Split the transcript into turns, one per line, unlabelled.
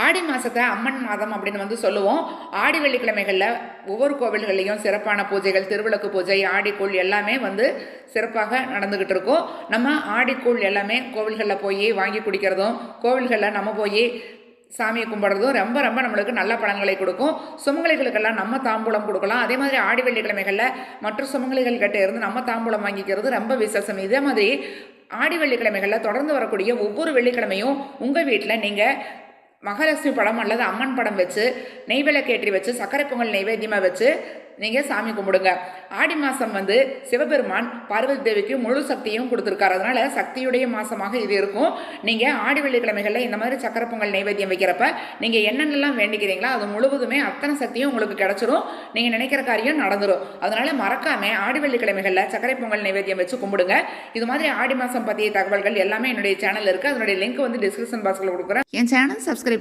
ஆடி மாதத்தை அம்மன் மாதம் அப்படின்னு சொல்லுவோம். ஆடி வெள்ளிக்கிழமைகளில் ஒவ்வொரு கோவில்கள்லையும் சிறப்பான பூஜைகள், திருவிளக்கு பூஜை, ஆடிக்கூழ் எல்லாமே சிறப்பாக நடந்துக்கிட்டு இருக்கும். நம்ம ஆடிக்கூழ் எல்லாமே கோவில்களில் போய் வாங்கி குடிக்கிறதும், கோவில்களில் நம்ம போய் சாமியை கும்பிட்றதும் ரொம்ப ரொம்ப நம்மளுக்கு நல்ல பலன்களை கொடுக்கும். சுமங்கலிகளுக்கெல்லாம் நம்ம தாம்பூலம் கொடுக்கலாம். அதே மாதிரி ஆடி வெள்ளிக்கிழமைகளில் மற்ற சுமங்கலிகள் கிட்ட இருந்து நம்ம தாம்பூலம் வாங்கிக்கிறது ரொம்ப விசேஷம். இதே மாதிரி ஆடி வெள்ளிக்கிழமைகளில் தொடர்ந்து வரக்கூடிய ஒவ்வொரு வெள்ளிக்கிழமையும் உங்கள் வீட்டில் நீங்கள் மகாலட்சுமி படம் அல்லது அம்மன் படம் வச்சு நெய் விளக்கேற்றி வச்சு சர்க்கரை பொங்கல் நைவேத்தியமாக வச்சு நீங்கள் சாமி கும்பிடுங்க. ஆடி மாதம் சிவபெருமான் பார்வதி தேவிக்கு முழு சக்தியும் கொடுத்துருக்காரு. அதனால் சக்தியுடைய மாதமாக இது இருக்கும். நீங்கள் ஆடி வெள்ளிக்கிழமைகளில் இந்த மாதிரி சக்கரை பொங்கல் நைவேத்தியம் வைக்கிறப்ப நீங்கள் என்னென்னலாம் வேண்டிக்கிறீங்களோ அது முழுவதுமே அத்தனை சக்தியும் உங்களுக்கு கிடச்சிரும். நீங்கள் நினைக்கிற காரியம் நடந்துடும். அதனால் மறக்காமல் ஆடி வெள்ளிக்கிழமைகளில் சக்கரை பொங்கல் நைவேத்தியம் வச்சு கும்பிடுங்க. இது மாதிரி ஆடி மாதம் பற்றிய தகவல்கள் எல்லாமே என்னுடைய சேனல் இருக்குது. அதனுடைய லிங்க் டிஸ்கிரிப்ஷன் பாக்ஸில் கொடுக்குறேன். என் சேனல் சப்ஸ்கிரைப்